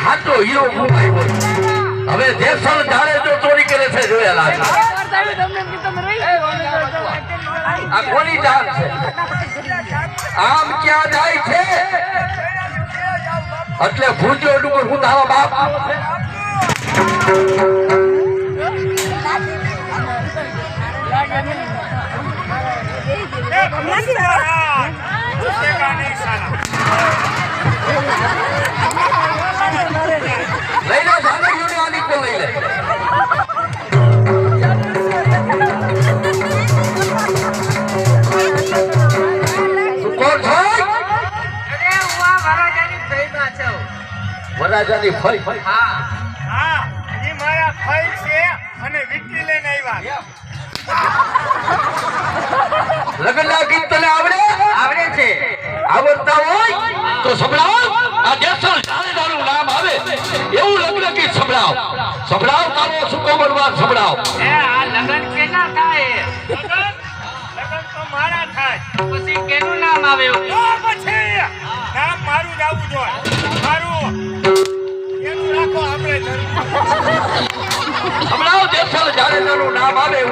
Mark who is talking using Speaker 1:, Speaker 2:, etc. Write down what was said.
Speaker 1: સાચો હીરો ગુમાઈ હોય હવે દેસલ જાણે જો ચોરી કરે છે જોયા લાગે આ કોની જાન છે આમ ક્યાં જાય છે એટલે ભૂજો ડુંગર હું તારા બાપ લઈ લે ભાગે આની કો લઈ લે કોણ છે
Speaker 2: અરે હું વરાજાની ફઈમાં છું
Speaker 1: વરાજાની ફઈ
Speaker 2: હા
Speaker 3: હા ઈ મારા ફઈ છે અને વિકી લઈને આવ્યા
Speaker 1: લગનના ગીત તને આવડે
Speaker 2: આવડે છે
Speaker 1: આવડતા હોય તો સંભળાવ આ દેસલ જાણેદારનું નામ આવે એવું લગ્ન ગીત સંભળાવ સંભળાવ તારો સુકો બનવા સંભળાવ
Speaker 2: એ આ લગન કેના થાય
Speaker 3: લગન તો મારા થાય
Speaker 2: પછી કેનું નામ આવે
Speaker 3: તો પછી નામ મારું જ આવવું જોઈએ મારું એનું રાખો આપણે ધર્મ
Speaker 1: સંભળાવ દેસલ જાણેદારનું નામ આવે એવું